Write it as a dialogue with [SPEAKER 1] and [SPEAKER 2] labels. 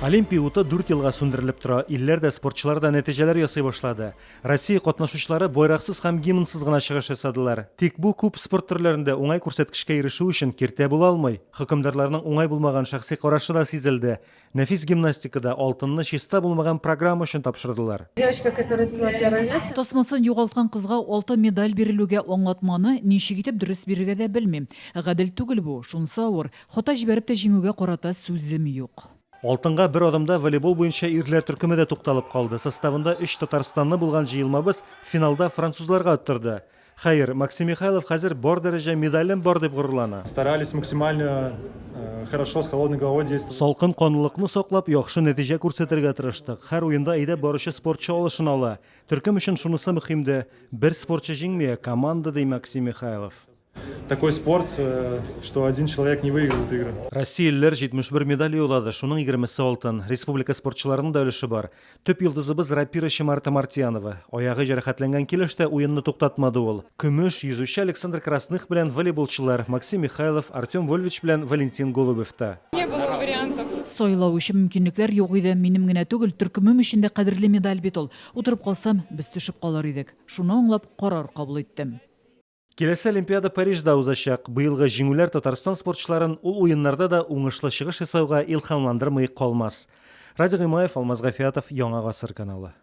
[SPEAKER 1] Олимпия уты 4 елга сүндерелеп тора, илләрдә спортчылар да нәтиҗәләр ясый башлады. Россия катнашучылары байраксыз һәм гимнсыз гына чыгыш ясадылар. Тик бу күп спорт төрләрендә уңай күрсәткечкә ирешү өчен киртә була алмый. Хөкемдарларның уңай булмаган шәхси карашы да сизелде. Нәфис гимнастикада алтынны чиста булмаган программа өчен тапшырдылар.
[SPEAKER 2] Девочка, которая заняла первое место.
[SPEAKER 3] Тасмасын югалткан кызга алтын медаль бирелүгә аңлатманы ничек итеп дөрес бирергә дә белмим. Гадел түгел бу, шунысы авыр. Хата җибәреп тә җиңүгә карата сүзем юк.
[SPEAKER 1] Алтынга бер адымда волейбол буенча ирләр төркеме дә тукталып калды. Составында 3 Татарстанны булган җыелмабыз финалда французларга оттырды. Хәер, Максим Михайлов хәзер бар дәрәҗә медалем бар дип горурлана.
[SPEAKER 4] Старались максимально хорошо с холодной головой действовать.
[SPEAKER 1] Салкын канлылыкны саклап, яхшы нәтиҗә күрсәтергә тырыштык. Һәр уенда әйдә баручы спортчы алышын ала. Төркем өчен шунысы мөһимде. Бер спортчы җиңмәя, команда ди Максим Михайлов.
[SPEAKER 4] Такой спорт, что один человек не выигрывает игры.
[SPEAKER 1] Россиялеләр 71 медаль яулады, шуның 20-се алтын. Республика спортчыларының да өлеше бар. Төп йолдызыбыз рапирачы Марта Мартьянова. Аягы җәрәхәтләнгән килештә уенны туктатмады ул. Көмеш йөзүче Александр Красных белән волейболчылар Максим Михайлов, Артем Вольвич белән Валентин Голубев та.
[SPEAKER 2] Не было вариантов.
[SPEAKER 3] Сайлау өчен мөмкинлекләр юк иде. Минем генә түгел, төркемем өчен дә кадерле медаль бит ул. Утырып калсам, без төшеп калыр идек. Шуны аңлап карар кабул иттем.
[SPEAKER 1] Киләсе Олимпиада Парижда узачак. Быелгы җиңүләр Татарстан спортчыларын ул уеннарда да уңышлы чыгыш ясауга илһамландырмый калмас. Радик Гыймаев, Алмаз Гафиятов, Яңа Гасыр каналы.